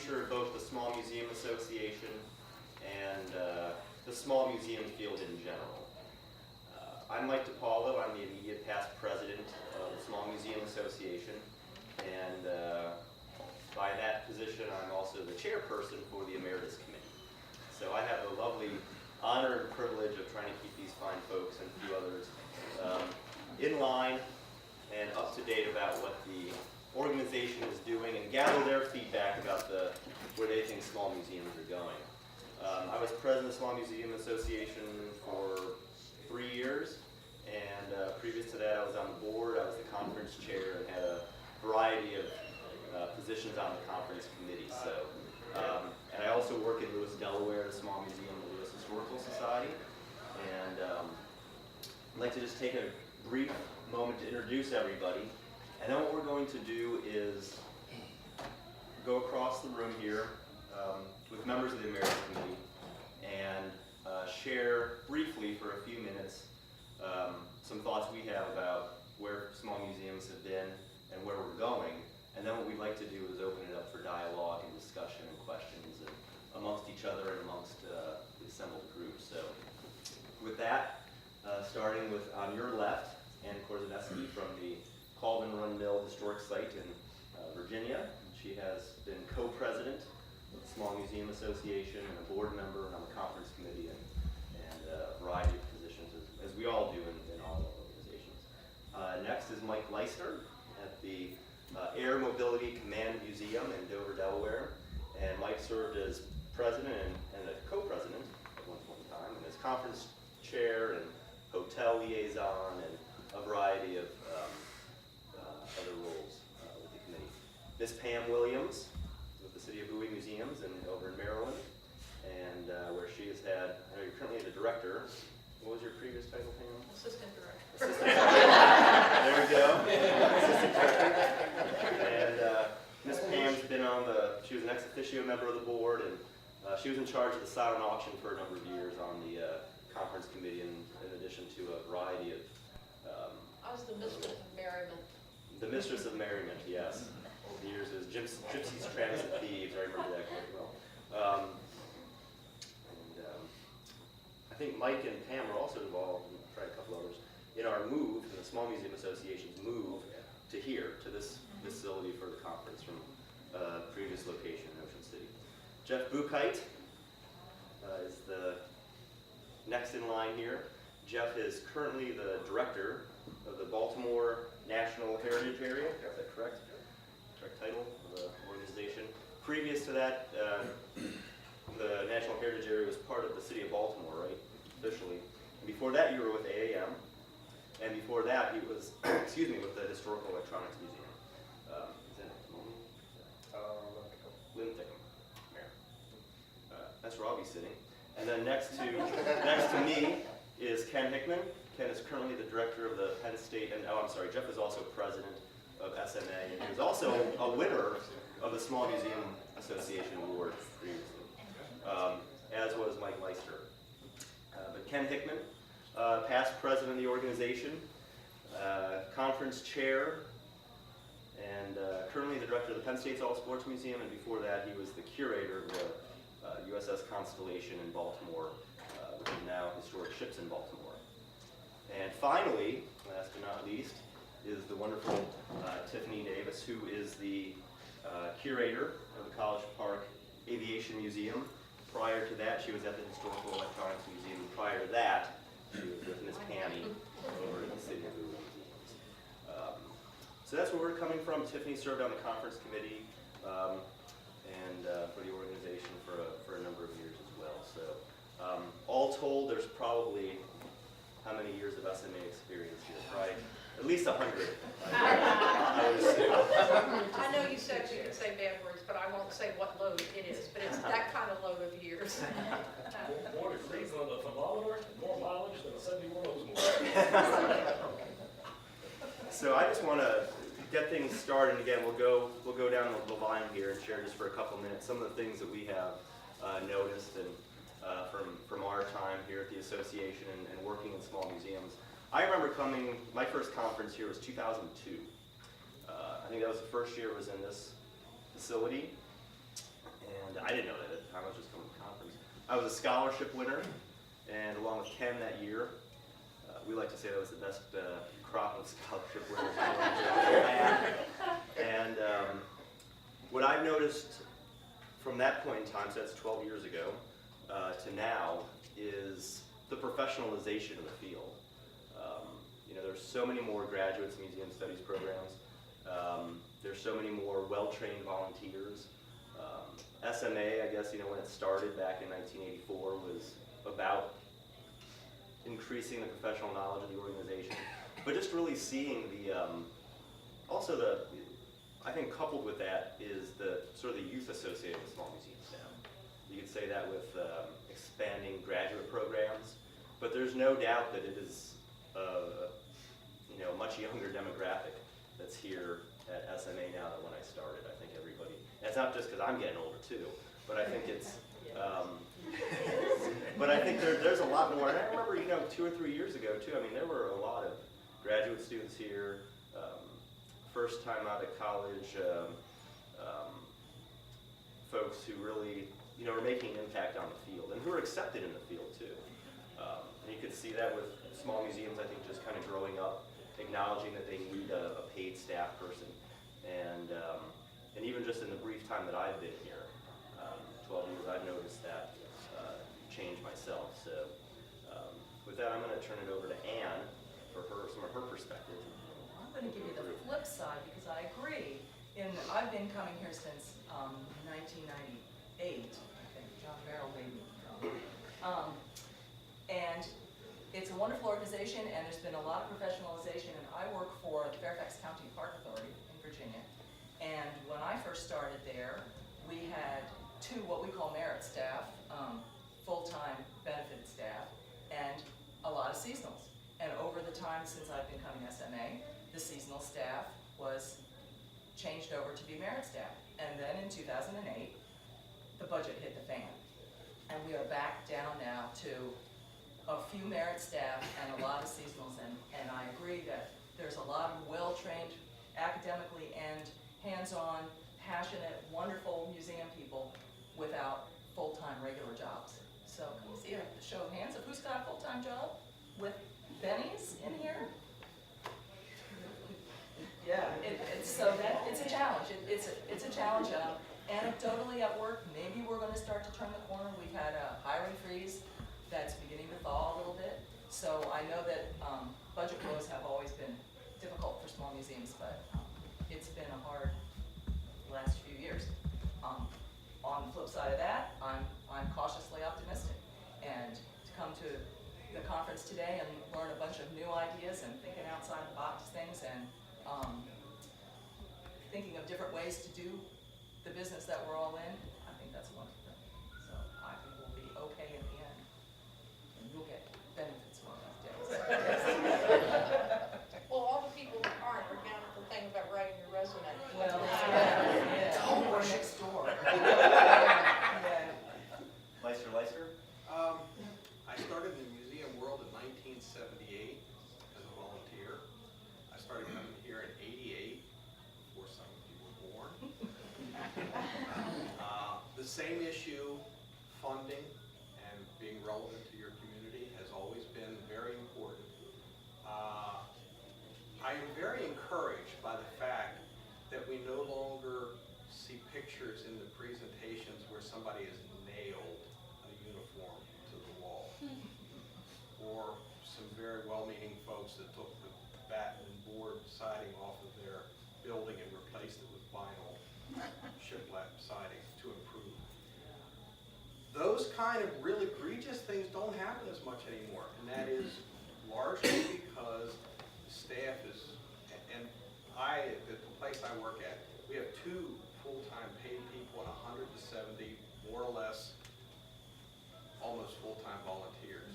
future of both the Small Museum Association and the small museum field in general. I'm Mike DiPaolo. I'm the immediate past president of the Small Museum Association, and by that position I'm also the chairperson for the Emeritus Committee. So I have the lovely honor and privilege of trying to keep these fine folks and a few others in line and up to date about what the organization is doing and gather their feedback about where they think small museums are going. I was president of the Small Museum Association for 3 years, and previous to that I was on the board. I was the conference chair and had a variety of positions on the conference committee. So, and I also work in Lewis, Delaware, the Small Museum of the Lewis Historical Society. And I'd like to just take a brief moment to introduce everybody. And then what we're going to do is go across the room here with members of the Emeritus Committee and share briefly for a few minutes some thoughts we have about where small museums have been and where we're going. And then what we'd like to do is open it up for dialogue and discussion and questions and amongst each other and amongst the assembled group. So with that, starting with on your left, Ann Korzaneski from the Colvin Run Mill Historic Site in Virginia. She has been co-president of the Small Museum Association and a board member and on the conference committee and a variety of positions, as we all do in all organizations. Next is Mike Leister at the Air Mobility Command Museum in Dover, Delaware. And Mike served as president and a co-president at one point in time, and as conference chair and hotel liaison and a variety of other roles with the committee. Miss Pam Williams with the City of Bowie Museums over in Maryland, and where she has had, I know you're currently the director. What was your previous title, Pam? Assistant director. Assistant director. There we go. Assistant director. And Miss Pam's been on she was an ex officio member of the board, and she was in charge of the silent auction for a number of years on the conference committee, in addition to a variety of I was the mistress of merriment. the Mistress of Merriment, yes. Over the years, it was Gypsies, Tramps, and Thieves. I remember that quite well. I think Mike and Pam were also involved, and tried a couple others, in our move, in the Small Museum Association's move to here, to this facility for the conference from previous location in Ocean City. Jeff Buchheit is the next in line here. Jeff is currently the director of the Baltimore National Heritage Area. Is that correct? Correct title of the organization. Previous to that, the National Heritage Area was part of the City of Baltimore, right? Officially. And before that, you were with AAM. And before that, he was, excuse me, with the Historical Electronics Museum. Is that Linthicum. That's where I'll be sitting. And then next to me is Ken Hickman. Ken is currently the director of the Penn State, and Jeff is also president of SMA, and he was also a winner of the Small Museum Association Award previously, as was Mike Leister. But Ken Hickman, past president of the organization, conference chair, and currently the director of the Penn State's All Sports Museum, and before that he was the curator of the USS Constellation in Baltimore, which is now Historic Ships in Baltimore. And finally, last but not least, is the wonderful Tiffany Davis, who is the curator of the College Park Aviation Museum. Prior to that, she was at the Historical Electronics Museum. Prior to that, she was with Miss Pammy over at the City of Bowie Museums. So that's where we're coming from. Tiffany served on the conference committee and for the organization for a number of years as well. So all told, there's probably how many years of SMA experience here? Probably at least 100. I would assume. I know you said you could say bad words, but I won't say what load it is, but it's that kind of load of years. More degrees on the thermometer and more mileage than a 71 Oldsmobile. So I just want to get things started. Again, we'll go down the line here and share just for a couple minutes some of the things that we have noticed and from our time here at the association and working in small museums. I remember my first conference here was 2002. I think that was the first year I was in this facility. and I didn't know that at the time. I was just coming to the conference. I was a scholarship winner, and along with Ken that year, we like to say that was the best crop of scholarship winners I had. And what I've noticed from that point in time, so that's 12 years ago, to now, is the professionalization of the field. You know, there's so many more graduates in museum studies programs. There's so many more well-trained volunteers. SMA, I guess, you know, when it started back in 1984, was about increasing the professional knowledge of the organization, but just really seeing the, also the, I think coupled with that is the sort of the youth associated with small museum staff. You could say that with expanding graduate programs, but there's no doubt that it is you know, a much younger demographic that's here at SMA now than when I started. I think everybody, and it's not just because I'm getting older too, but I think it's, but I think there's a lot more. And I remember, you know, 2 or 3 years ago too, I mean, there were a lot of graduate students here, first time out of college, folks who really, you know, are making an impact on the field and who are accepted in the field too. And you could see that with small museums, I think, just kind of growing up, acknowledging that they need a paid staff person. And even just in the brief time that I've been here, 12 years, I've noticed that change myself. So with that, I'm going to turn it over to Anne for some of her perspective. I'm going to give you the flip side because I agree. I've been coming here since 1998. I think John Merrill made me come. And it's a wonderful organization, and there's been a lot of professionalization. And I work for the Fairfax County Park Authority in Virginia. And when I first started there, we had 2 what we call merit staff, full-time benefit staff, and a lot of seasonals. And over the time since I've been coming SMA, the seasonal staff was changed over to be merit staff. And then in 2008, the budget hit the fan. And we are back down now to a few merit staff and a lot of seasonals. And I agree that there's a lot of well-trained academically and hands-on, passionate, wonderful museum people without full-time regular jobs. So can we see a show of hands of who's got a full-time job with Benny's in here? Yeah, so that it's a challenge. It's a challenge. Anecdotally at work, maybe we're going to start to turn the corner. We've had a hiring freeze that's beginning to thaw a little bit. So I know that budget woes have always been difficult for small museums, but it's been a hard last few years. On the flip side of that, I'm cautiously optimistic. And to come to the conference today and learn a bunch of new ideas and thinking outside the box things and thinking of different ways to do the business that we're all in, I think that's a wonderful thing. So I think we'll be okay in the end. And you'll get benefits one of those days. Well, all the people that aren't are down at the thing about writing your resume. Well, yeah. Don't rush next door. Yeah. Leister? I started in the museum world in 1978 as a volunteer. I started coming here in '88, before some of you were born. The same issue, funding and being relevant to your community, has always been very important. I am very encouraged by the fact that we no longer see pictures in the presentations where somebody has nailed a uniform to the wall. Or some very well-meaning folks that took the batten and board siding off of their building and replaced it with vinyl shiplap siding to improve. Those kind of really egregious things don't happen as much anymore, and that is largely because the staff is, and at the place I work at, we have 2 full-time paid people and 170 more or less almost full-time volunteers.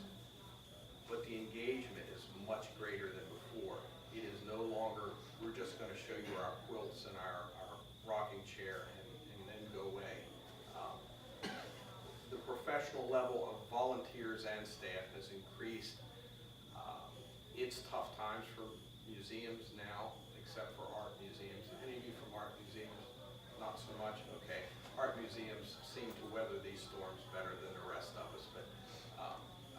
But the engagement is much greater than before. It is no longer, we're just going to show you our quilts and our rocking chair and then go away. The professional level of volunteers and staff has increased. It's tough times for museums now, except for art museums. Any of you from art museums? Not so much? Okay. art museums seem to weather these storms better than the rest of us, but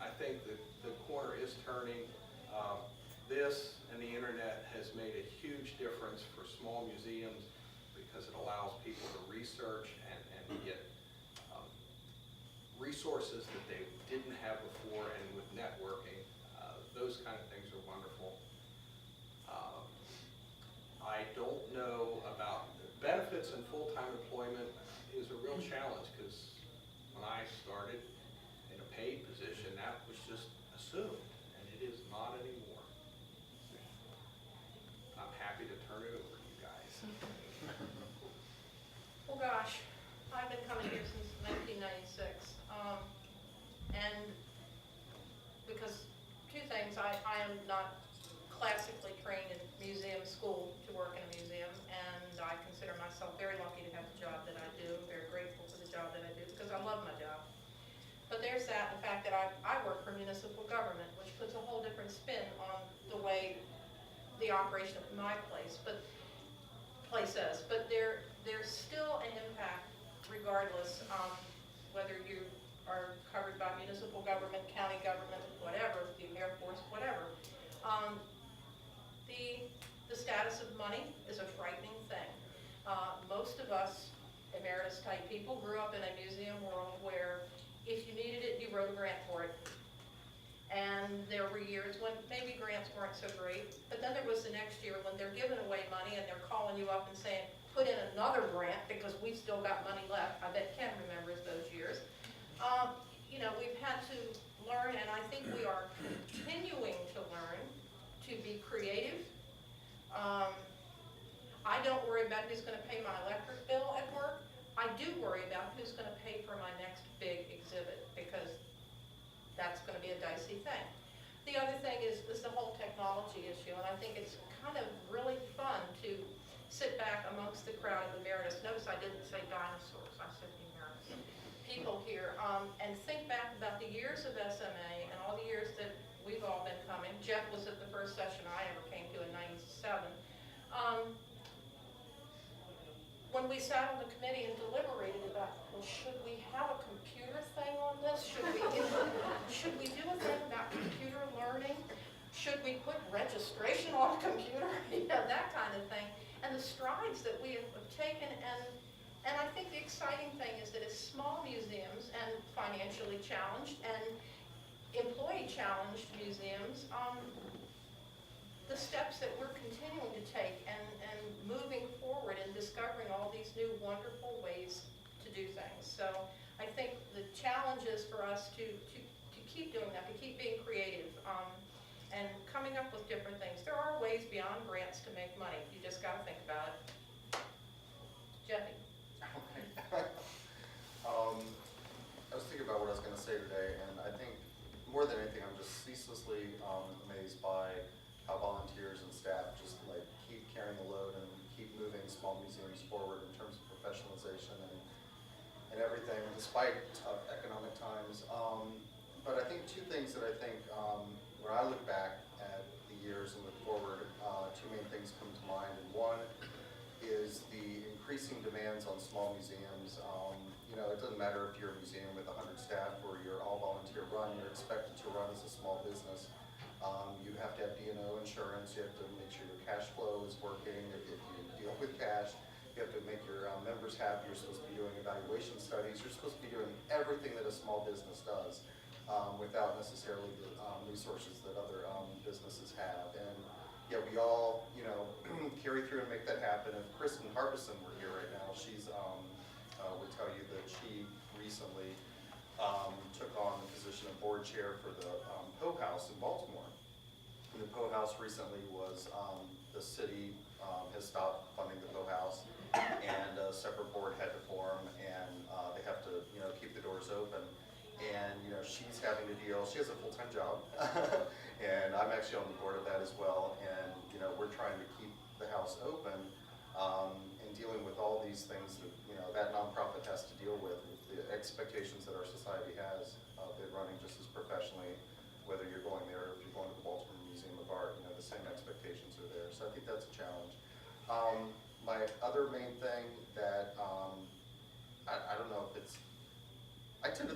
I think that the corner is turning. This and the internet has made a huge difference for small museums because it allows people to research and get resources that they didn't have before, and with networking, those kind of things are wonderful. I don't know about the benefits and full-time employment is a real challenge, because when I started in a paid position, that was just assumed, and it is not anymore. I'm happy to turn it over to you guys. Well, gosh, I've been coming here since 1996, and because two things, I am not classically trained in museum school to work in a museum, and I consider myself very lucky to have the job that I do. I'm very grateful for the job that I do because I love my job. But there's that, the fact that I work for municipal government, which puts a whole different spin on the way the operation of my place is. But there's still an impact regardless, whether you are covered by municipal government, county government, whatever, the Air Force, whatever. The status of money is a frightening thing. Most of us emeritus type people grew up in a museum world where if you needed it, you wrote a grant for it. And there were years when maybe grants weren't so great, but then there was the next year when they're giving away money and they're calling you up and saying, put in another grant because we've still got money left. I bet Ken remembers those years. You know, we've had to learn, and I think we are continuing to learn to be creative. I don't worry about who's going to pay my electric bill at work. I do worry about who's going to pay for my next big exhibit, because that's going to be a dicey thing. The other thing is the whole technology issue, and I think it's kind of really fun to sit back amongst the crowd of Emeritus. Notice I didn't say dinosaurs, I said Emeritus. People here, and think back about the years of SMA and all the years that we've all been coming. Jeff was at the first session I ever came to in '97. When we sat on the committee and deliberated about, well, should we have a computer thing on this? Should we do a thing about computer learning? Should we put registration on a computer? You know, that kind of thing. And the strides that we have taken, and I think the exciting thing is that as small museums and financially challenged and employee challenged museums, the steps that we're continuing to take and moving forward and discovering all these new wonderful ways to do things. So I think the challenge is for us to keep doing that, to keep being creative, and coming up with different things. There are ways beyond grants to make money. You just got to think about it. Jeffy. I was thinking about what I was going to say today, and I think more than anything, I'm just ceaselessly amazed by how volunteers and staff just like keep carrying the load and keep moving small museums forward in terms of professionalization and everything, despite tough economic times. But I think two things that I think, when I look back at the years and look forward, two main things come to mind. And one is the increasing demands on small museums. You know, it doesn't matter if you're a museum with 100 staff or you're all volunteer run, you're expected to run as a small business. You have to have D&O insurance, you have to make sure your cash flow is working. If you deal with cash, you have to make your members happy. You're supposed to be doing evaluation studies. You're supposed to be doing everything that a small business does without necessarily the resources that other businesses have. And yet we all, you know, carry through and make that happen. If Kristen Harbison were here right now, she's would tell you that she recently took on the position of board chair for the Poe House in Baltimore. And the Poe House recently was, the city has stopped funding the Poe House, and a separate board had to form, and they have to, you know, keep the doors open. And, you know, she's having to deal, she has a full-time job, and I'm actually on the board of that as well, and, you know, we're trying to keep the house open, and dealing with all these things that, you know, that nonprofit has to deal with the expectations that our society has of it running just as professionally, whether you're going there or if you're going to the Baltimore Museum of Art, you know, the same expectations are there. So I think that's a challenge. My other main thing that I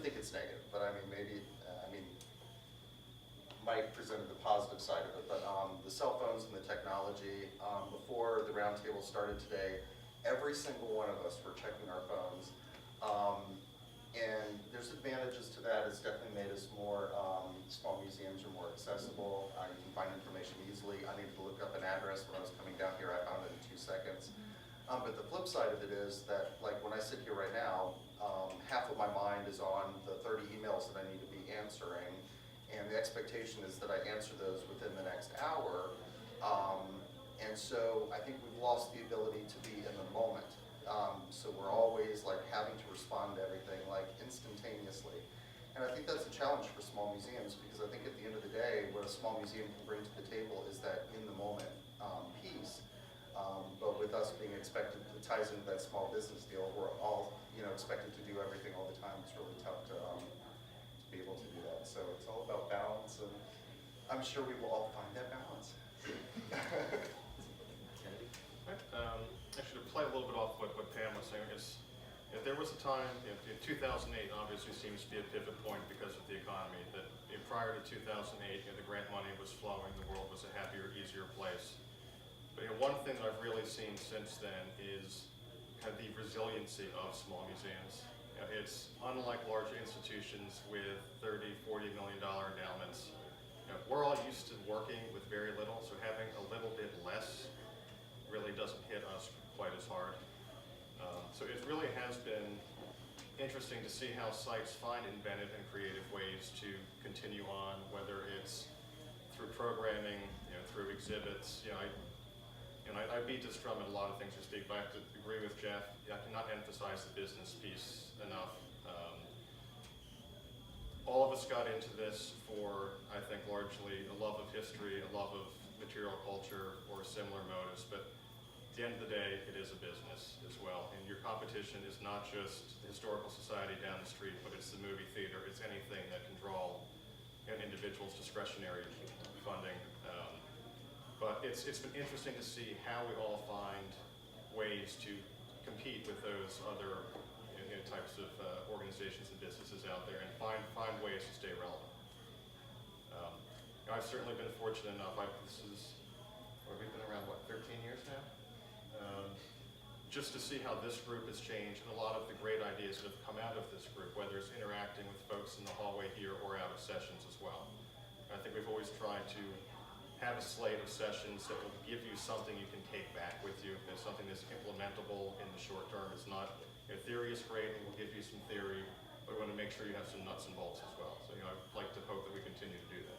think it's negative, but I mean, maybe, Mike presented the positive side of it, but the cell phones and the technology, before the roundtable started today, every single one of us were checking our phones. And there's advantages to that. It's definitely made us more, small museums are more accessible. You can find information easily. I needed to look up an address when I was coming down here. I found it in 2 seconds. But the flip side of it is that, like, when I sit here right now, half of my mind is on the 30 emails that I need to be answering. And the expectation is that I answer those within the next hour. And so I think we've lost the ability to be in the moment. So we're always like having to respond to everything like instantaneously. And I think that's a challenge for small museums, because I think at the end of the day, what a small museum can bring to the table is that in the moment piece. But with us being expected, it ties into that small business deal, we're all expected to do everything all the time. It's really tough to be able to do that. So it's all about balance, and I'm sure we will all find that balance. Actually, to play a little bit off what Pam was saying, is if there was a time, in 2008 obviously seems to be a pivot point because of the economy, that prior to 2008, the grant money was flowing, the world was a happier, easier place. But one thing that I've really seen since then is kind of the resiliency of small museums. It's unlike large institutions with $30, $40 million endowments. We're all used to working with very little, so having a little bit less really doesn't hit us quite as hard. So it really has been interesting to see how sites find inventive and creative ways to continue on, whether it's through programming, through exhibits. I beat this drum in a lot of things this week, but I have to agree with Jeff. I cannot emphasize the business piece enough. All of us got into this for, I think, largely a love of history, a love of material culture, or similar motives, but at the end of the day, it is a business as well. And your competition is not just the Historical Society down the street, but it's the movie theater. It's anything that can draw an individual's discretionary funding. But it's been interesting to see how we all find ways to compete with those other types of organizations and businesses out there, and find ways to stay relevant. I've certainly been fortunate enough. We've been around, 13 years now? Just to see how this group has changed, and a lot of the great ideas that have come out of this group, whether it's interacting with folks in the hallway here or out of sessions as well. I think we've always tried to have a slate of sessions that will give you something you can take back with you. There's something that's implementable in the short term. It's not, theory is great, and we'll give you some theory, but we want to make sure you have some nuts and bolts as well. So, I'd like to hope that we continue to do that.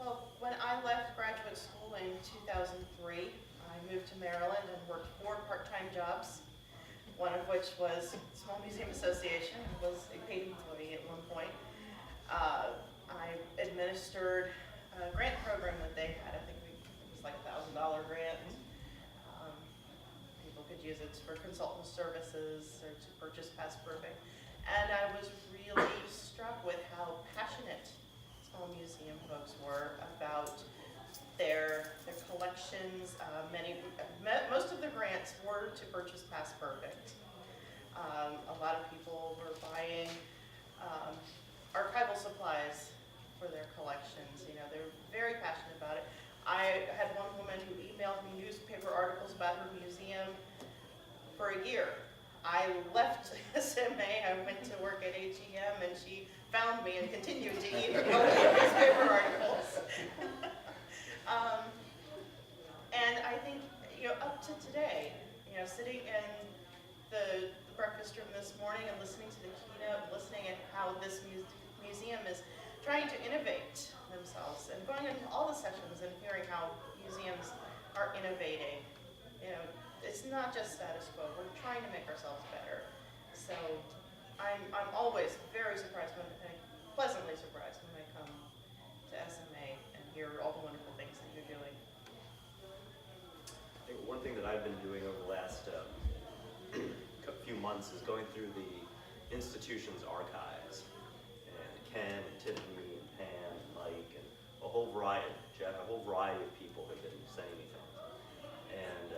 Well, when I left graduate school in 2003, I moved to Maryland and worked 4 part-time jobs, one of which was Small Museum Association. I was a paid employee at one point. I administered a grant program that they had. I think it was like a $1,000 grant. People could use it for consultant services or to purchase Past Perfect. And I was really struck with how passionate small museum folks were about their collections. Most of the grants were to purchase Past Perfect. A lot of people were buying archival supplies for their collections. They were very passionate about it. I had one woman who emailed me newspaper articles about her museum for a year. I left SMA, I went to work at HEM, and she found me and continued to email me newspaper articles. And I think, up to today, sitting in the breakfast room this morning and listening to the keynote, listening at how this museum is trying to innovate themselves, and going into all the sessions and hearing how museums are innovating. It's not just status quo. We're trying to make ourselves better. So I'm always very surprised pleasantly surprised when I come to SMA and hear all the wonderful things that you're doing. I think one thing that I've been doing over the last few months is going through the institution's archives. And Ken and Tiffany and Pam and Mike and a whole variety of people have been saying things. And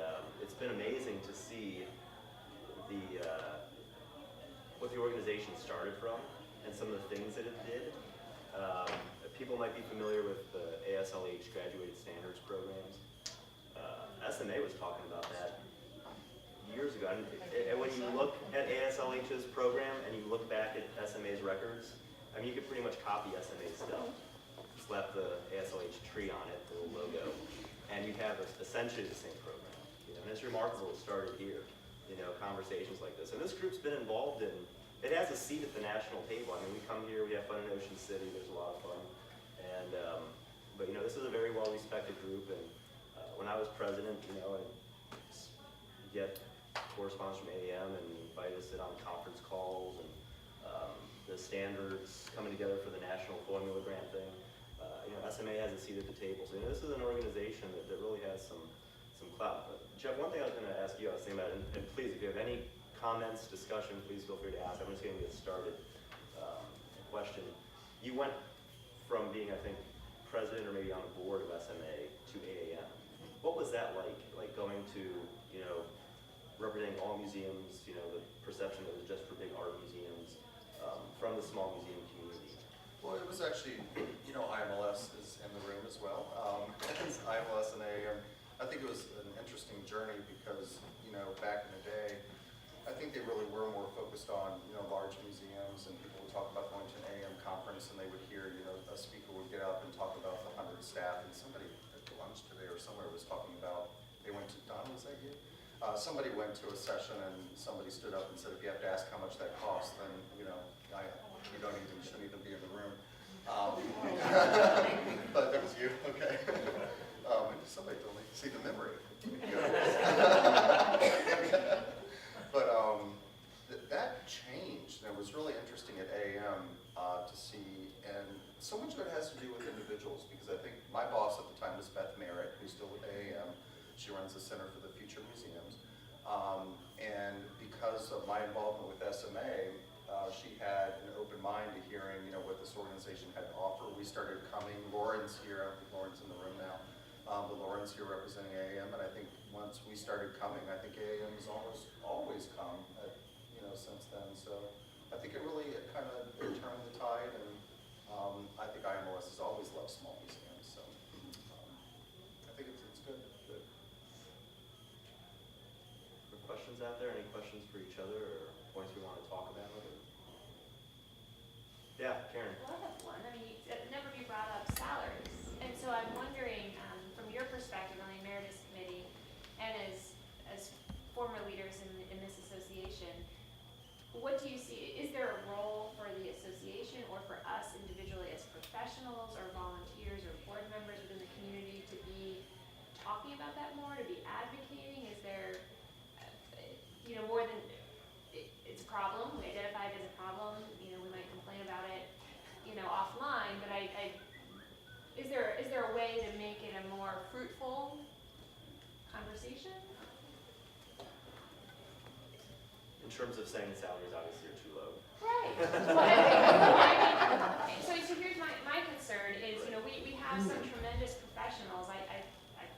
it's been amazing to see the what the organization started from and some of the things that it did. People might be familiar with the ASLH graduated standards programs. SMA was talking about that years ago. And when you look at ASLH's program and you look back at SMA's records, I mean, you could pretty much copy SMA's stuff. Slap the ASLH tree on it, the little logo, and you have essentially the same program. You know, and it's remarkable it started here, you know, conversations like this. And this group's been involved in, it has a seat at the national table. I mean, we come here, we have fun in Ocean City, there's a lot of fun. And, but you know, this is a very well-respected group, and when I was president, you know, and get correspondence from AAM and invite us to sit on conference calls and the standards coming together for the national formula grant thing. You know, SMA has a seat at the table. So you know, this is an organization that really has some clout. But Jeff, one thing I was going to ask you, I was thinking about, and please, if you have any comments, discussion, please feel free to ask. I'm just going to get started. Question. You went from being, I think, president or maybe on the board of SMA to AAM. What was that like going to, you know, representing all museums, you know, the perception that it was just for big art museums, from the small museum community? Well, it was actually, you know, IMLS is in the room as well. IMLS and AAM, I think it was an interesting journey because, you know, back in the day, I think they really were more focused on, you know, large museums, and people would talk about going to an AAM conference and they would hear, you know, a speaker would get up and talk about the 100 staff, and somebody at the lunch today or somewhere was talking about, they went to, Don, was that you? Somebody went to a session and somebody stood up and said, if you have to ask how much that costs, then, you know, you shouldn't even be in the room. But that was you, okay. Somebody told me, see the memory. But that changed, and it was really interesting at AAM to see, and so much of it has to do with individuals, because I think my boss at the time was Beth Merritt, who's still with AAM. She runs the Center for the Future Museums. And because of my involvement with SMA, she had an open mind to hearing, you know, what this organization had to offer. We started coming. Lauren's here. I don't think Lauren's in the room now. But Lauren's here representing AAM, and I think once we started coming, I think AAM has always come, you know, since then. So I think it really kind of turned the tide, and I think IMLS has always loved small museums. So I think it's good. Questions out there? Any questions for each other or points we want to talk about? Yeah, Karen. Well, I have one. I mean, a number of you brought up salaries. And so I'm wondering, from your perspective on the Emeritus Committee and as former leaders in this association, what do you see? Is there a role for the association or for us individually as professionals or volunteers or board members within the community to be talking about that more, to be advocating? Is there, you know, more than, it's a problem, we identify it as a problem, you know, we might complain about it, you know, offline, but is there a way to make it a more fruitful conversation? In terms of saying salaries obviously are too low. Right. Well, I mean, so here's my concern is, you know, we have some tremendous professionals, I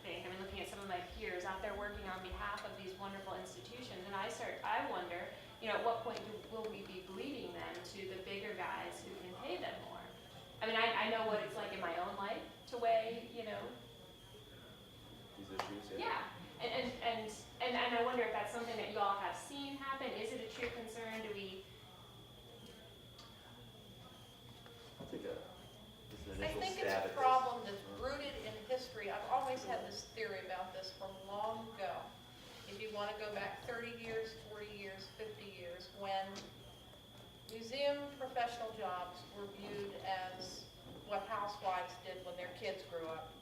think, I mean, looking at some of my peers out there working on behalf of these wonderful institutions, and I wonder, you know, at what point will we be bleeding them to the bigger guys who can pay them more? I mean, I know what it's like in my own life to weigh, you know. These issues, Yeah. And I wonder if that's something that you all have seen happen. Is it a true concern? Do we? I'll take this is an I initial think stab it's at a this. problem that's rooted in history. I've always had this theory about this from long ago. If you want to go back 30 years, 40 years, 50 years, when museum professional jobs were viewed as what housewives did when their kids grew up.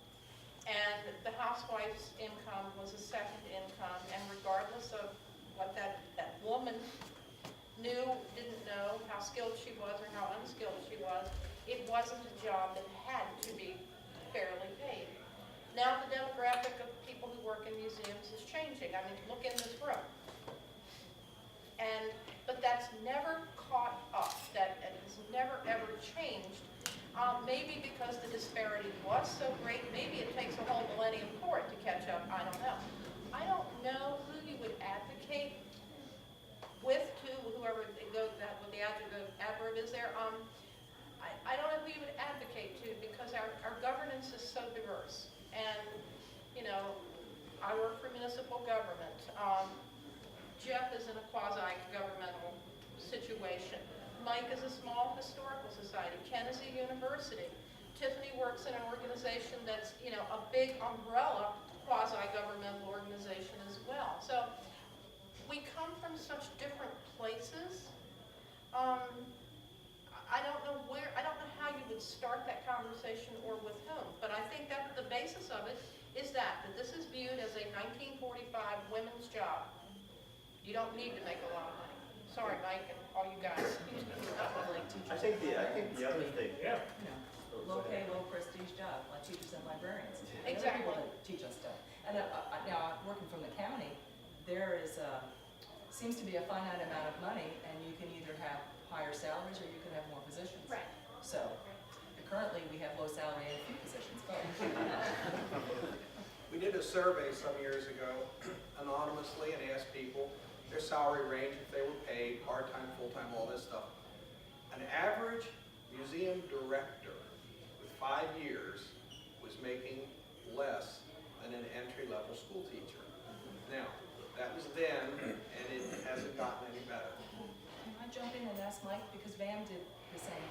And the housewife's income was a second income, and regardless of what that woman knew, didn't know, how skilled she was or how unskilled she was, it wasn't a job that had to be fairly paid. Now the demographic of people who work in museums is changing. I mean, look in this room. But that's never caught up. That has never ever changed. Maybe because the disparity was so great, maybe it takes a whole millennium for it to catch up. I don't know. I don't know who you would advocate with to whoever it goes that the adverb is there. I don't know who you would advocate to, because our governance is so diverse. And, you know, I work for municipal government. Jeff is in a quasi-governmental situation. Mike is a small historical society. Ken is a university. Tiffany works in an organization that's, you know, a big umbrella quasi-governmental organization as well. So we come from such different places. I don't know how you would start that conversation or with whom, but I think that the basis of it is that this is viewed as a 1945 women's job. You don't need to make a lot of money. Sorry, Mike, and all you guys. Like teachers. I think the other thing, Yeah. You know, low pay, low prestige job, like teachers and librarians. And other Exactly. people that teach us stuff. And now, working from the county, there is seems to be a finite amount of money, and you can either have higher salaries or you can have more positions. Right. So currently, we have low salary and few positions, but We did a survey some years ago anonymously and asked people their salary range, if they were paid, part-time, full-time, all this stuff. An average museum director with 5 years was making less than an entry-level school teacher. Now, that was then, and it hasn't gotten any better. can I jump in and ask Mike, because Vam did the same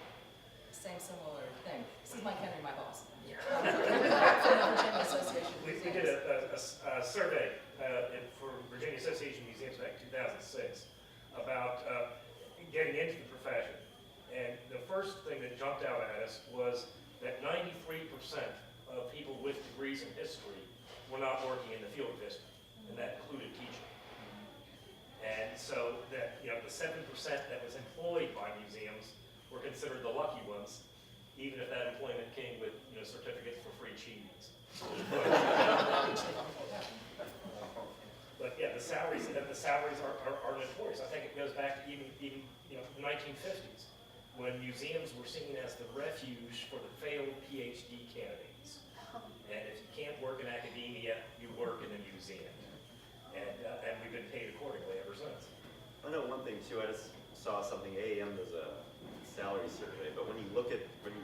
similar thing. This is Mike Henry, my boss. From the Virginia Association of We Museums. did a survey for Virginia Association of Museums back in 2006 about getting into the profession. And the first thing that jumped out at us was that 93% of people with degrees in history were not working in the field of history, and that included teaching. And so that, you know, the 7% that was employed by museums were considered the lucky ones, even if that employment came with, you know, certificates for free cheese. But yeah, the salaries are notorious. I think it goes back to even you know, the 1950s, when museums were seen as the refuge for the failed PhD candidates. And if you can't work in academia, you work in a museum. And we've been paid accordingly ever since. I know one thing too, I just saw something, AAM does a salary survey, but when you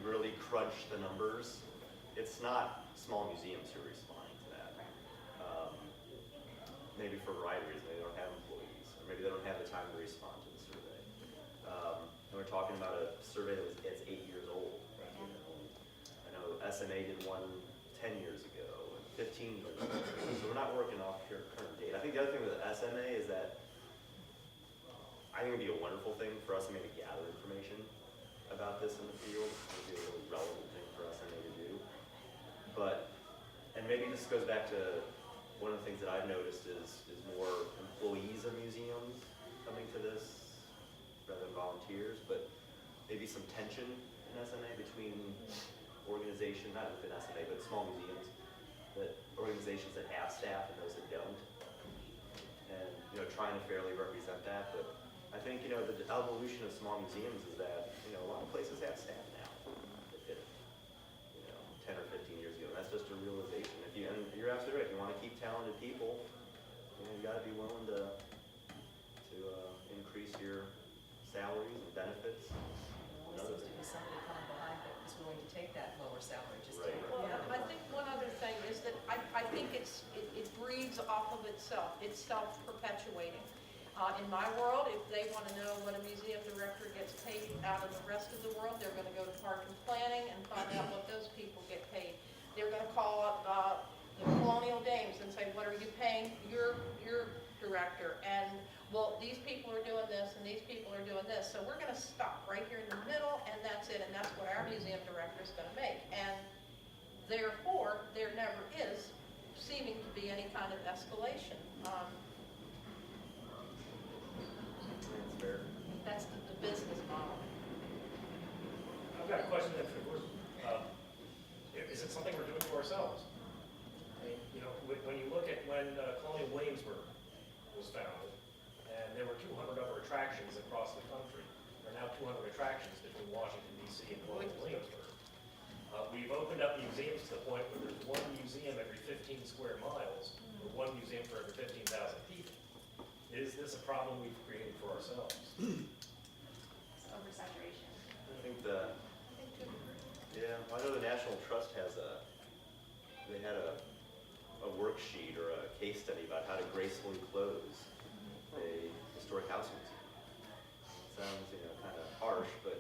really crunch the numbers, it's not small museums who are responding to that. Maybe for a variety of reasons, maybe they don't have employees, or maybe they don't have the time to respond to the survey. And we're talking about a survey it's 8 years old. You know? I know SMA did one 10 years ago, and 15 years ago, so we're not working off your current data. I think the other thing with SMA is that I think it'd be a wonderful thing for us to maybe gather information about this in the field. It would be a really relevant thing for us to do. But, and maybe this goes back to one of the things that I've noticed is more employees of museums coming to this rather than volunteers, but maybe some tension in SMA between organizations, not within SMA, but small museums, that organizations that have staff and those that don't. And, you know, trying to fairly represent that, but I think, you know, the evolution of small museums is that, you know, a lot of places have staff now that didn't, you know, 10 or 15 years ago. That's just a realization. And you're absolutely right. If you want to keep talented people, you know, you got to be willing to increase your salaries and benefits. There always seems to be somebody coming behind that is willing to take that lower salary just to. Right. Well, I think one other thing is that I think it breeds off of itself. It's self-perpetuating. In my world, if they want to know what a museum director gets paid out of the rest of the world, they're going to go to Park and Planning and find out what those people get paid. They're going to call up the Colonial Dames and say, what are you paying your director? And, well, these people are doing this and these people are doing this. So we're going to stop right here in the middle, and that's it. And that's what our museum director is going to make. And therefore, there never is seeming to be any kind of escalation. That's fair. That's the business model. I've got a question then for the group. Is it something we're doing for ourselves? I mean, you know, when you look at when Colonial Williamsburg was founded, and there were 200 other attractions across the country. There are now 200 attractions between Washington, D.C. and Colonial Williamsburg. We've opened up museums to the point where there's one museum every 15 square miles, or one museum for every 15,000 people. Is this a problem we've created for ourselves? National Trust has they had a worksheet or a case study about how to gracefully close a historic house museum. Sounds, kind of harsh, but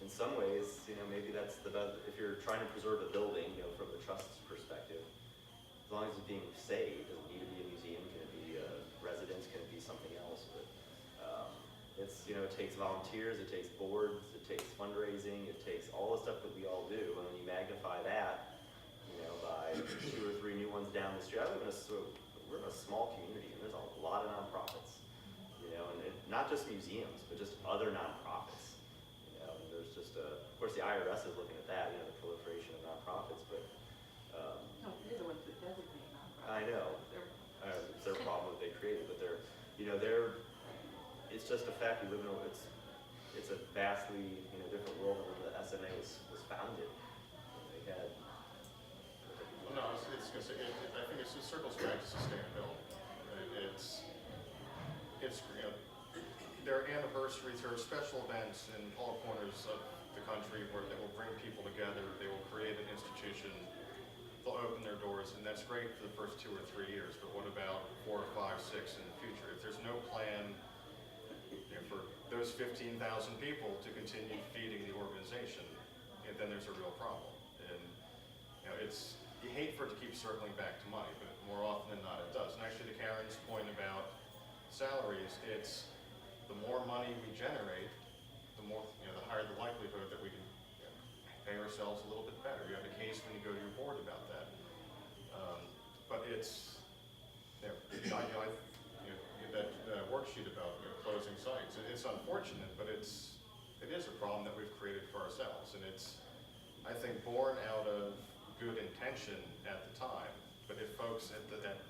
in some ways, maybe that's the best. If you're trying to preserve a building, from the trust's perspective, as long as it's being saved, it doesn't need to be a museum, can it be a residence, can it be something else, but it's, it takes volunteers, it takes boards, it takes fundraising, it takes all the stuff that we all do, and when you magnify that, by 2 or 3 new ones down the street. We're in a small community, and there's a lot of nonprofits, and not just museums, but just other nonprofits, and there's just of course the IRS is looking at that, the proliferation of nonprofits, but No, they're the ones that designate nonprofits. I know, it's their problem that they created, but it's just a fact we live in. It's a vastly different world than when the SMA was founded. They had. No, it's gonna say, I think it circles back to sustainability. Right? It's there are anniversaries, there are special events in all corners of the country where they will bring people together, they will create an institution, they'll open their doors, and that's great for the first 2 or 3 years, but what about 4 or 5, 6 in the future? If there's no plan for those 15,000 people to continue feeding the organization, then there's a real problem. And you hate for it to keep circling back to money, but more often than not it does. And actually to Karen's point about salaries, it's the more money we generate, the more, the higher the likelihood that we can pay ourselves a little bit better. You have a case when you go to your board about that. But it's, that worksheet about closing sites, it's unfortunate, but it is a problem that we've created for ourselves. And it's, I think, born out of good intention at the time, but if folks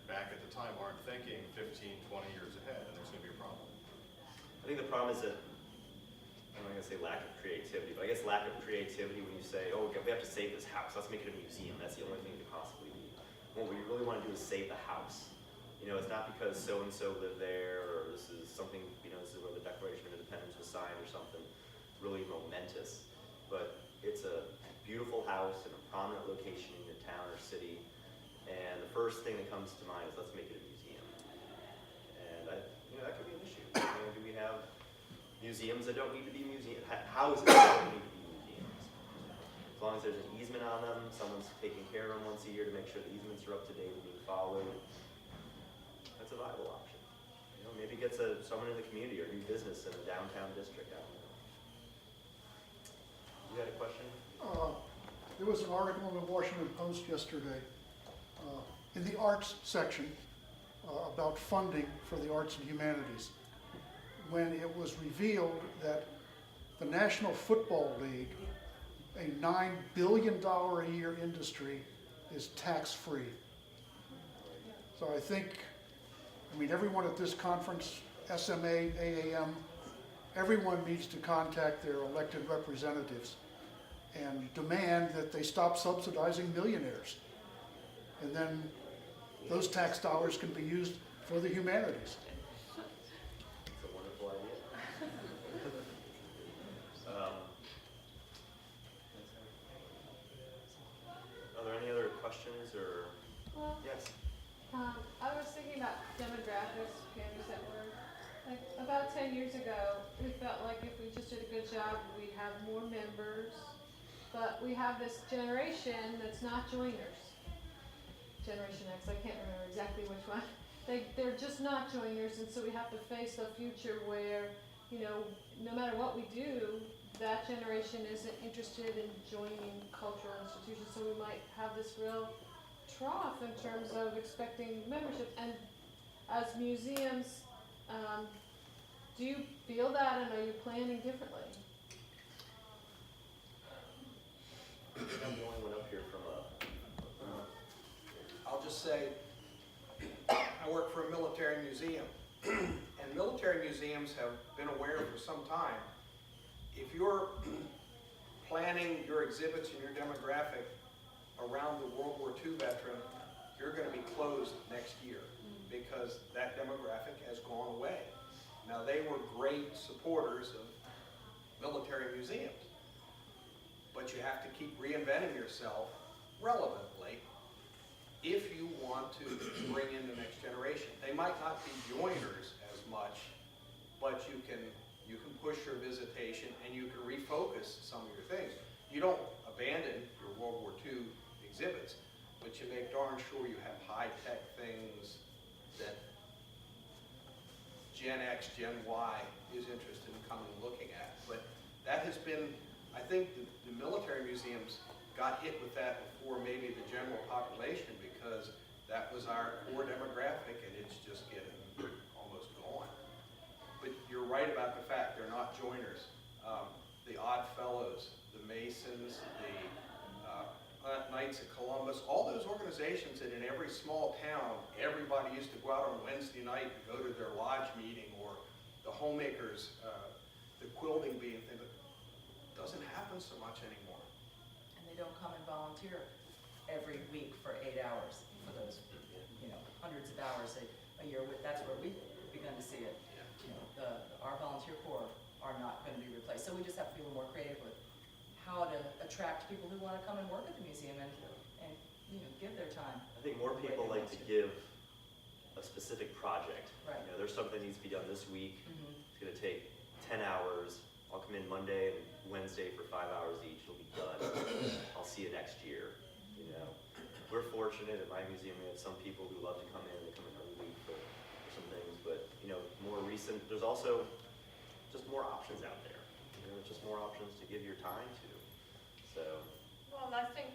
back at the time aren't thinking 15, 20 years ahead, then there's going to be a problem. I think the problem is that, I'm not going to say lack of creativity, but I guess lack of creativity when you say, oh, we have to save this house, let's make it a museum, that's the only thing it could possibly be. What we really want to do is save the house. It's not because so-and-so lived there, or this is something, this is where the Declaration of Independence was signed or something really momentous, but it's a beautiful house in a prominent location in your town or city, and the first thing that comes to mind is let's make it a museum. And that could be an issue. Do we have museums that don't need to be museums? Houses that don't need to be museums? As long as there's an easement on them, someone's taking care of them once a year to make sure the easements are up to date and being followed, that's a viable option. Maybe it gets someone in the community or new business in a downtown district. I don't know. You had a question? There was an article in the Washington Post yesterday in the arts section about funding for the arts and humanities, when it was revealed that the National Football League, a $9 billion a year industry, is tax-free. So I think, everyone at this conference, SMA, AAM, everyone needs to contact their elected representatives and demand that they stop subsidizing millionaires. And then those tax dollars can be used for the humanities. It's a wonderful idea. Are there any other questions or? Well, Yes. I was thinking about demographics, Pam used that word. Like about 10 years ago, we felt like if we just did a good job, we'd have more members. But we have this generation that's not joiners. Generation X, I can't remember exactly which one. They're just not joiners, and so we have to face a future where, no matter what we do, that generation isn't interested in joining cultural institutions. So we might have this real trough in terms of expecting membership. And as museums, do you feel that, and are you planning differently? I'm the only one up here from I'll just say, I work for a military museum, and military museums have been aware for some time, if you're planning your exhibits and your demographic around the World War II veteran, you're going to be closed next year because that demographic has gone away. Now, they were great supporters of military museums, but but you have to keep reinventing yourself relevantly if you want to bring in the next generation. They might not be joiners as much, but you can push your visitation and you can refocus some of your things. You don't abandon your World War II exhibits, but you make darn sure you have high-tech things that Gen X, Gen Y is interested in coming and looking at. But that has been, I think the military museums got hit with that before maybe the general population, because that was our core demographic and it's just getting almost gone. But you're right about the fact they're not joiners. The Odd Fellows, the Masons, the Knights of Columbus, all those organizations that in every small town, everybody used to go out on Wednesday night and go to their lodge meeting, or the homemakers, the quilting bee and things. It doesn't happen so much anymore. And they don't come and volunteer every week for 8 hours for those, hundreds of hours a year. That's where we've begun to see it. Our volunteer corps are not going to be replaced. So we just have to be a little more creative with how to attract people who want to come and work at the museum and give their time. I think more people like to give a specific project. Right. There's something that needs to be done this week. Mhm. It's going to take 10 hours. I'll come in Monday and Wednesday for 5 hours each. It'll be done. I'll see you next year. We're fortunate at my museum. We have some people who love to come in. They come in every week for some things. But more recent, there's also just more options out there. Just more options to give your time to. So. Well, and I think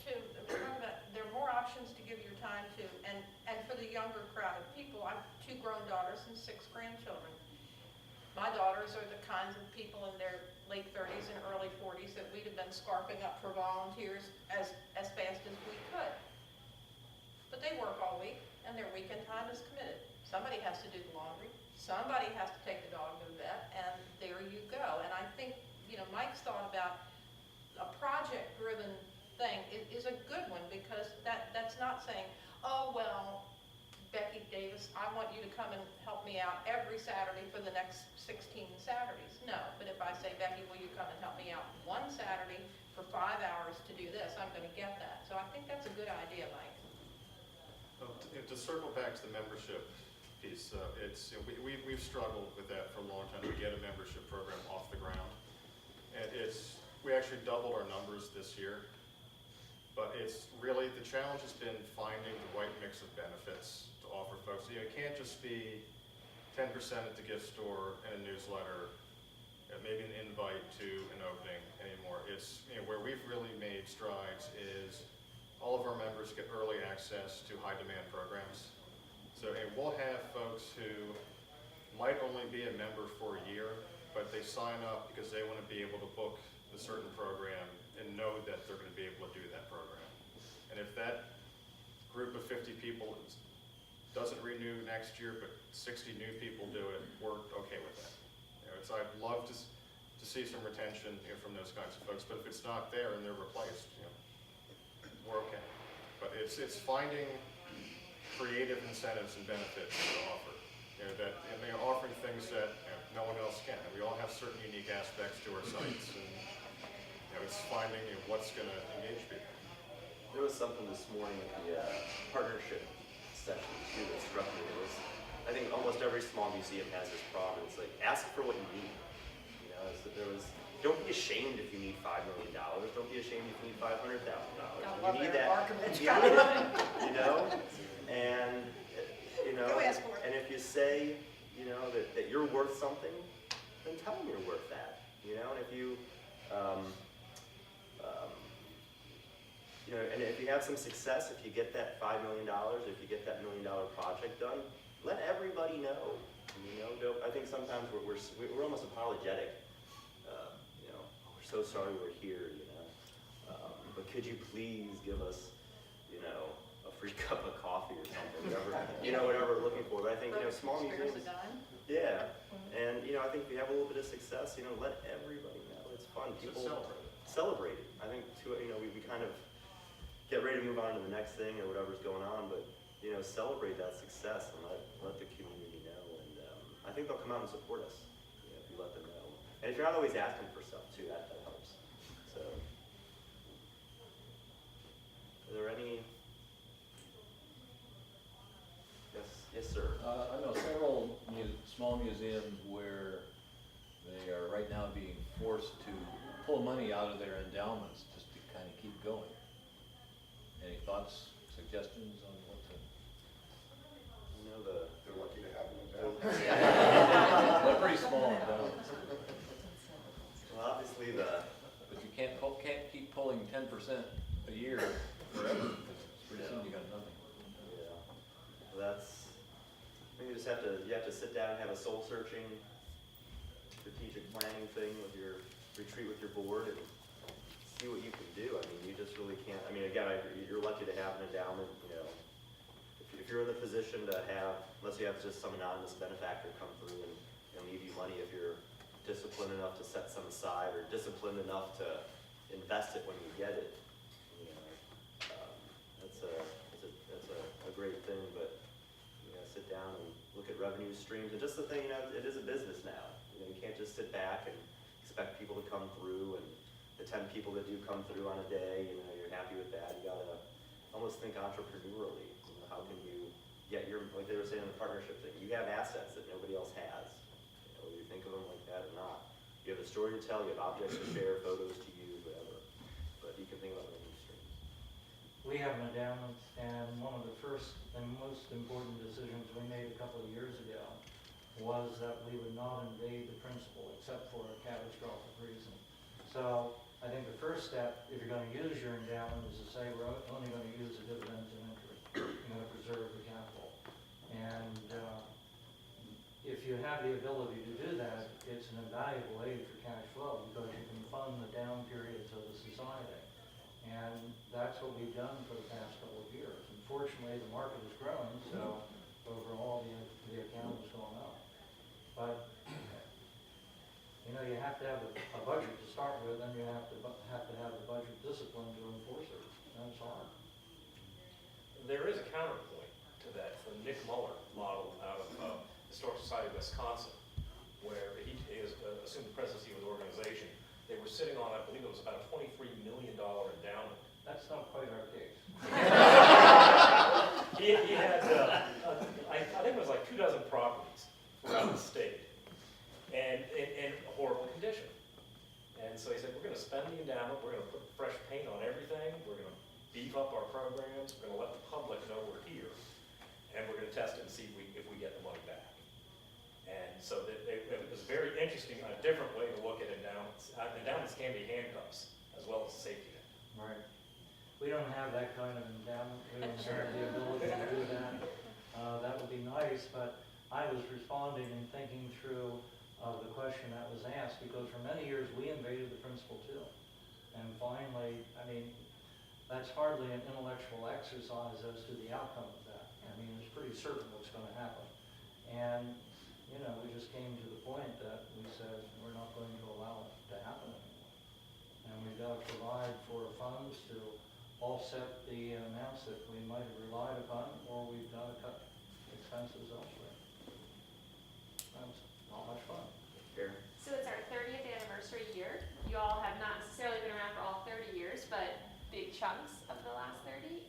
too, there are more options to give your time to, and for the younger crowd of people. I have 2 grown daughters and 6 grandchildren. My daughters are the kinds of people in their late 30s and early 40s that we'd have been scarfing up for volunteers as fast as we could. But they work all week, and their weekend time is committed. Somebody has to do the laundry. Somebody has to take the dog to the vet, and there you go. And I think, Mike's thought about a project-driven thing is a good one, because that's not saying, oh, well, Becky Davis, I want you to come and help me out every Saturday for the next 16 Saturdays. No, but if I say, Becky, will you come and help me out one Saturday for 5 hours to do this, I'm going to get that. So I think that's a good idea, Mike. Well, to circle back to the membership piece, we've struggled with that for a long time to get a membership program off the ground. And we actually doubled our numbers this year. But it's really, the challenge has been finding the right mix of benefits to offer folks. It can't just be 10% at the gift store and a newsletter, and maybe an invite to an opening anymore. It's, where we've really made strides is all of our members get early access to high demand programs. So we'll have folks who might only be a member for a year, but they sign up because they want to be able to book a certain program and know that they're going to be able to do that program. And if that group of 50 people doesn't renew next year, but 60 new people do it, we're okay with that. I'd love to see some retention from those kinds of folks, but if it's not there and they're replaced, we're okay. But it's finding creative incentives and benefits to offer. And they're offering things that no one else can. And we all have certain unique aspects to our sites, and it's finding what's going to engage people. There was something this morning at the partnership session too that struck me. I think almost every small museum has this problem. It's like, ask for what you need. Don't be ashamed if you need $5 million. Don't be ashamed if you need $500,000. You need that. And Go ask for it. and if you say, that you're worth something, then tell them you're worth that. And if you, and if you have some success, if you get that $5 million, if you get that $1 million project done, let everybody know. I think sometimes we're almost apologetic. We're so sorry we're here. But could you please give us, a free cup of coffee or something, whatever we're looking for. But I think, small museums. Yeah, and I think if you have a little bit of success, let everybody know. It's fun. People celebrate it. I think too. We kind of get ready to move on to the next thing or whatever's going on, but celebrate that success and let the community know. And I think they'll come out and support us if you let them know. And if you're not always asking for stuff too, that helps. So. small museums where they are right now being forced to pull money out of their endowments just to kind of keep going. Any thoughts, suggestions on what to? You know, the, They're lucky to have them in They're pretty small endowments, well, obviously the, but you can't keep pulling 10% a year forever, because pretty soon you got nothing. yeah, that's, I think you just have to, sit down and have a soul searching strategic planning thing with your, retreat with your board and see what you can do. I mean, you just really can't, I mean, again, you're lucky to have an endowment, you know. If you're in the position to have, unless you have just some anonymous benefactor come through and leave you money, if you're disciplined enough to set some aside or disciplined enough to invest it when you get it, you know, that's a great thing, but you gotta sit down and look at revenue streams. And just the thing, you know, it is a business now. You know, you can't just sit back and expect people to come through, and the 10 people that do come through on a day, you know, you're happy with that. You gotta almost think entrepreneurially. You know, how can you get your, like they were saying in the partnership thing, you have assets that nobody else has. You know, whether you think of them like that or not. You have a story to tell, you have objects to share, photos to use, whatever. But you can think about revenue streams. We have an endowment, and one of the first and most important decisions we made a couple of years ago was that we would not invade the principal except for a catastrophic reason. So I think the first step, if you're going to use your endowment, is to say we're only going to use the dividends and interest. You're going to preserve the capital. And if you have the ability to do that, it's an invaluable aid for cash flow because you can fund the down periods of the society. And that's what we've done for the past couple of years. Unfortunately, the market has grown, so overall the account has gone up. But you know, you have to have a budget to start with, and you have to have the budget discipline to enforce it. That's hard. There is a counterpoint to that, the Nick Muller model out of Historic Society of Wisconsin, where he assumed the presidency of the organization. They were sitting on, I believe it was about a $23 million endowment. That's not quite our case. He had, I think it was like 24 properties throughout the state, and in horrible condition. And so he said, we're going to spend the endowment, we're going to put fresh paint on everything, we're going to beef up our programs, we're going to let the public know we're here, and we're going to test it and see if we get the money back. And so it was very interesting, a different way to look at endowments. Endowments can be handcuffs as well as a safety net. Right. We don't have that kind of endowment. We don't have the ability to do that. That would be nice, but I was responding and thinking through the question that was asked, because for many years we invaded the principal too. And finally, I mean, that's hardly an intellectual exercise as to the outcome of that. I mean, it's pretty certain what's going to happen. And, you know, we just came to the point that we said we're not going to allow it to happen anymore. And we've got to provide for funds to offset the amounts that we might have relied upon, or we've got to cut expenses elsewhere. That's not much fun. Fair. So it's our 30th anniversary year. You all have not necessarily been around for all 30 years, but big chunks of the last 30.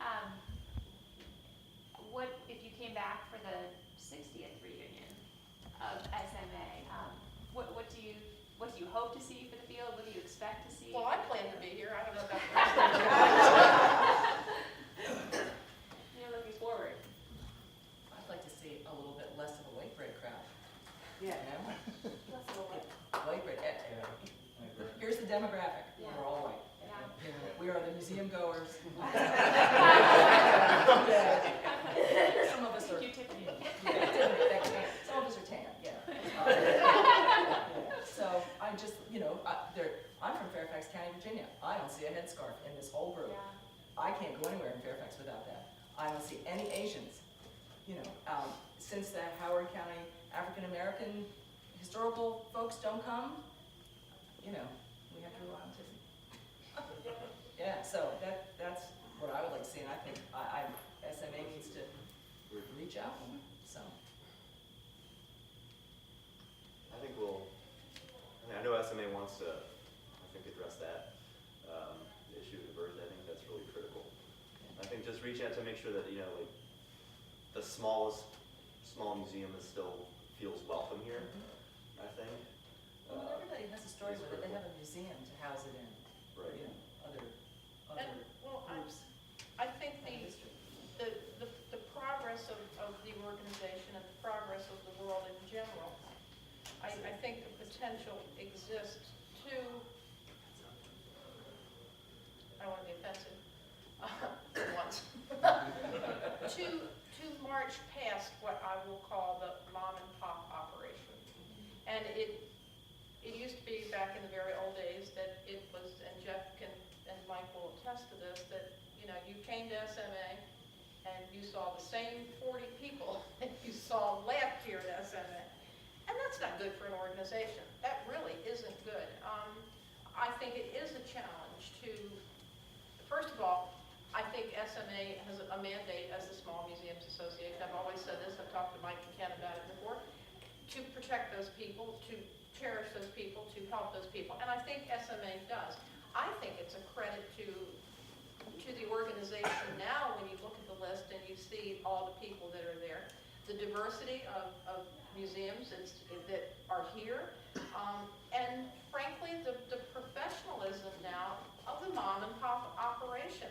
What if you came back for the 60th reunion of SMA? What do you hope to see for the field? What do you expect to see? Well, I plan to be here, I don't know about the rest of you. You're looking forward. I'd like to see a little bit less of a weight break crowd. Yeah. You know? Let's go with. Weight break. Yeah, I agree. Here's the demographic. Yeah. We're all white. Yeah. You know, we are the museum goers. Some of us are. Q-Tiffany. Some of us are tan, yeah. So I just, you know, I'm from Fairfax County, Virginia. I don't see a headscarf in this whole group. Yeah. I can't go anywhere in Fairfax without that. I don't see any Asians. You know, since the Howard County African American historical folks don't come, you know, we have to rely on Tiffany. Yeah, so that's what I would like to see, and I think SMA needs to reach out, so. I think I know SMA wants to, address that the issue of diversion. I think that's really critical. I think just reach out to make sure that, you know, like, the small museum is still feels welcome here, I think. Well, when everybody has a story with it, they have a museum to house it in, Right. you know, other And, well, groups. I think in the district. the progress of the organization and the progress of the world in general, I think the potential exists to, I don't want to be offensive, for once, to march past what I will call the mom and pop operation. And it used to be back in the very old days that it was, and Jeff and Mike will attest to this, that, you know, you came to SMA and you saw the same 40 people that you saw last year at SMA. And that's not good for an organization. That really isn't good. I think it is a challenge to, first of all, I think SMA has a mandate as the Small Museums Association. I've always said this, I've talked to Mike and Ken about it before, to protect those people, to cherish those people, to help those people. And I think SMA does. I think it's a credit to the organization now when you look at the list and you see all the people that are there, the diversity of museums that are here, and frankly, the professionalism now of the mom and pop operation.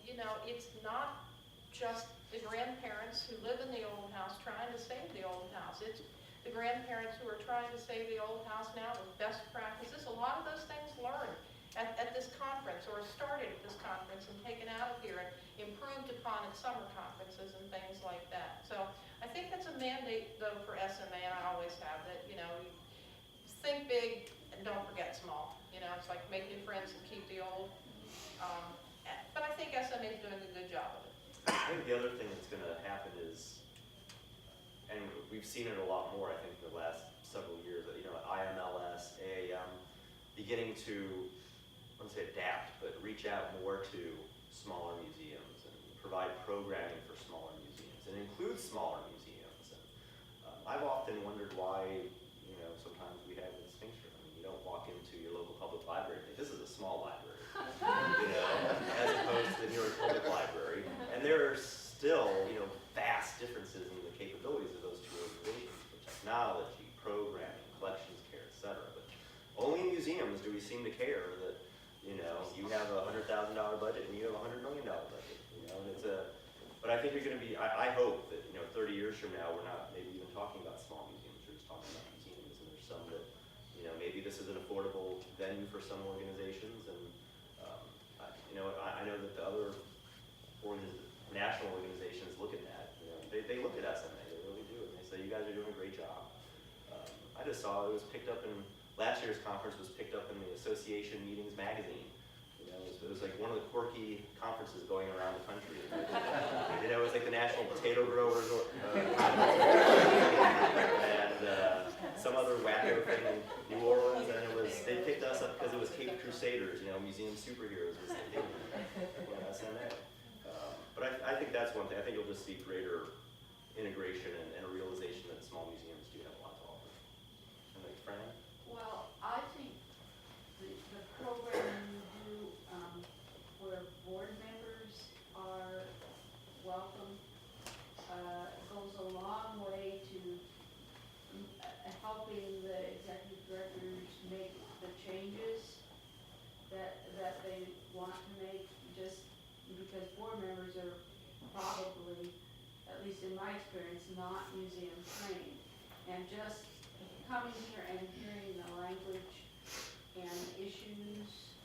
You know, it's not just the grandparents who live in the old house trying to save the old house. It's the grandparents who are trying to save the old house now with best practices. A lot of those things learned at this conference, or started at this conference and taken out of here and improved upon at summer conferences and things like that. So I think that's a mandate, though, for SMA, and I always have that, you know, think big and don't forget small. You know, it's like make new friends and keep the old. But I think SMA is doing a good job of it. I think the other thing that's going to happen is, and we've seen it a lot more, I think, the last several years, that, you know, IMLS, AAM, beginning to, I wouldn't say adapt, but reach out more to smaller museums and provide programming for smaller museums and include smaller museums. And I've often wondered why, you know, sometimes we have a distinction. I mean, you don't walk into your local public library and think, this is a small library, you know, as opposed to the New York Public Library. And there are still, you know, vast differences in the capabilities of those two organizations for technology, programming, collections care, etc. But only in museums do we seem to care that, you know, you have a $100,000 budget and you have a $100 million budget. You know, and it's a. But I think you're going to be. I hope that, you know, 30 years from now we're not maybe even talking about small museums. We're just talking about museums, and there's some that, you know, maybe this is an affordable venue for some organizations, and you know, I know that the other national organizations look at that. You know, they look at SMA, they really do, and they say, you guys are doing a great job. I just saw it was picked up in, last year's conference was picked up in the Association Meetings magazine. You know, it was like one of the quirky conferences going around the country. You know, it was like the National Potato Growers, and some other wacko thing in New Orleans, and they picked us up because it was Cape Crusaders, you know, museum superheroes was the thing, SMA. But I think that's one thing. I think you'll just see greater integration and a realization that small museums do have a lot to offer. And like Fran? Well, I think the program you do, where board members are welcome, goes a long way to helping the executive directors make the changes that they want to make, just because board members are probably, at least in my experience, not museum trained. And just coming here and hearing the language and issues,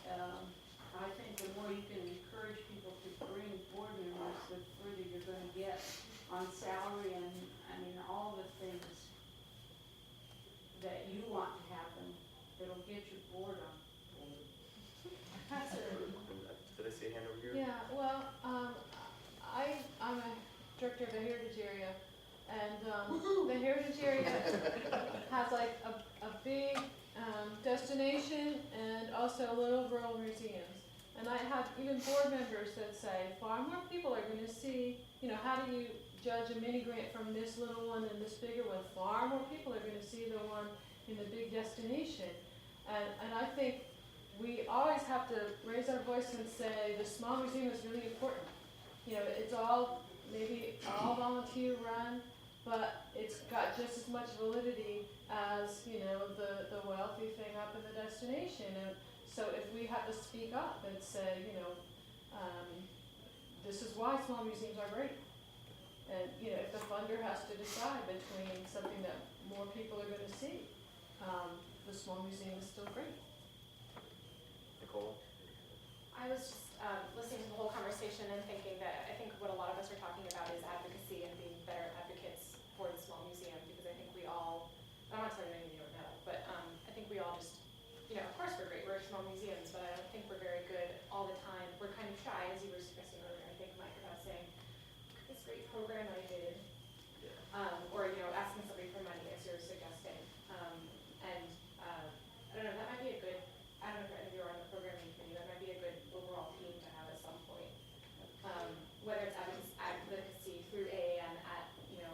I think the more you can encourage people to bring board members, the further you're going to get on salary and, I mean, all the things that you want to happen that'll get your board on board. Did I see a hand over here? Yeah, well, I'm a director of the Heritage Area, and the Heritage Area has like a big destination and also little rural museums. And I have even board members that say, far more people are going to see, you know, how do you judge a mini grant from this little one and this bigger one? Far more people are going to see the one in the big destination. And I think we always have to raise our voice and say the small museum is really important. You know, it's all, maybe all volunteer run, but it's got just as much validity as, you know, the wealthy thing up in the destination. And so if we have to speak up and say, you know, this is why small museums are great. And, you know, if the funder has to decide between something that more people are gonna see, the small museum is still great. Nicole? I was just listening to the whole conversation and thinking that I think what a lot of us are talking about is advocacy and being better advocates for the small museum, because I think we all, I'm not telling you anything you don't know, but I think we all just, you know, of course we're great, we're small museums, but I don't think we're very good all the time. We're kind of shy, as you were suggesting earlier, I think, Mike, about saying, look at this great program I did, or, you know, asking somebody for money, as you're suggesting. I don't know, that might be a good, I don't know if you're on the programming committee, that might be a good overall theme to have at some point. Whether it's advocacy through AAM at, you know,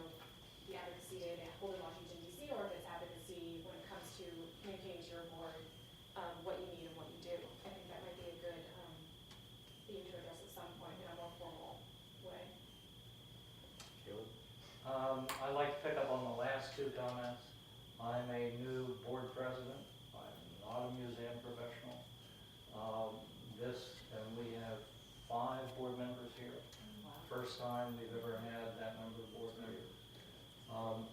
the advocacy day they hold in Washington DC, or if it's advocacy when it comes to communicating to your board what you need and what you do. I think that might be a good theme to address at some point in a more formal way. Caleb? I'd like to pick up on the last two comments. I'm a new board president. I'm not a museum professional. And we have 5 board members here. First time we've ever had that number of board members.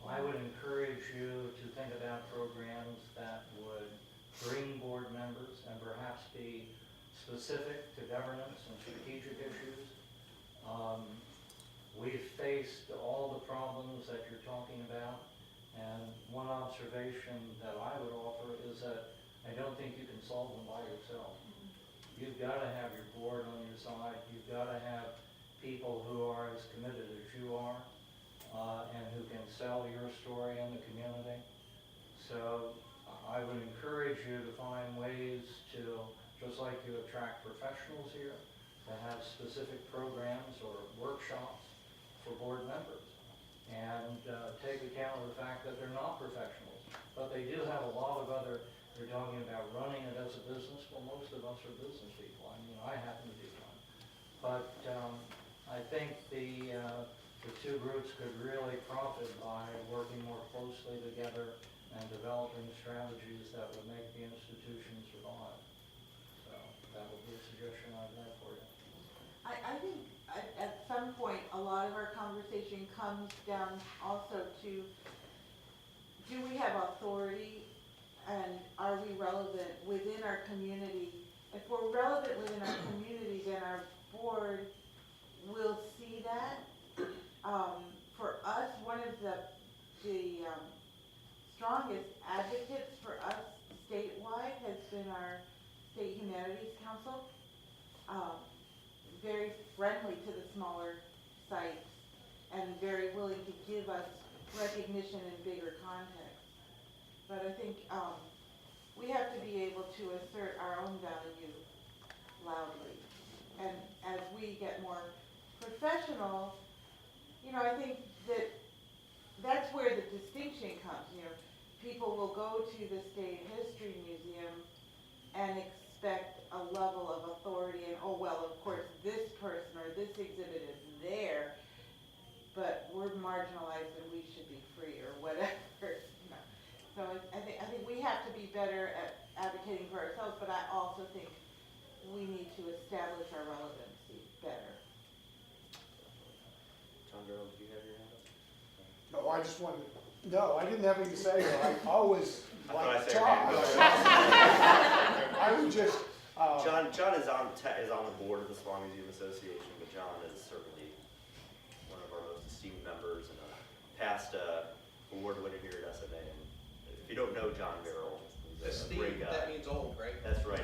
I would encourage you to think about programs that would bring board members and perhaps be specific to governance and strategic issues. We've faced all the problems that you're talking about, and one observation that I would offer is that I don't think you can solve them by yourself. You've got to have your board on your side. You've got to have people who are as committed as you are, and who can sell your story in the community. So I would encourage you to find ways to, just like you attract professionals here, to have specific programs or workshops for board members. And take account of the fact that they're not professionals, but they do have a lot of other, you're talking about running it as a business. Well, most of us are business people. I mean, I happen to be one. But I think the two groups could really profit by working more closely together and developing strategies that would make the institution survive. So that would be a suggestion I'd have for you. I think at some point, a lot of our conversation comes down also to, do we have authority and are we relevant within our community? If we're relevant within our community, then our board will see that. For us, one of the strongest advocates for us statewide has been our State Humanities Council. Very friendly to the smaller sites and very willing to give us recognition in bigger context. But I think we have to be able to assert our own value loudly. And as we get more professional, you know, I think that that's where the distinction comes. You know, people will go to the State History Museum and expect a level of authority and, oh, well, of course, this person or this exhibit is there, but we're marginalized and we should be free or whatever. No. So I think we have to be better at advocating for ourselves, but I also think we need to establish our relevancy better. John Darrell, did you have your hand up? No, I just wanted, no, I didn't have anything to say. I always I thought I like said talk. your I would just, John is on the board of the Small Museum Association, but John is certainly one of our most esteemed members and a past award winner here at SMA. And if you don't know John Darrell, he's a great Esteemed, guy. that means old, right? That's right.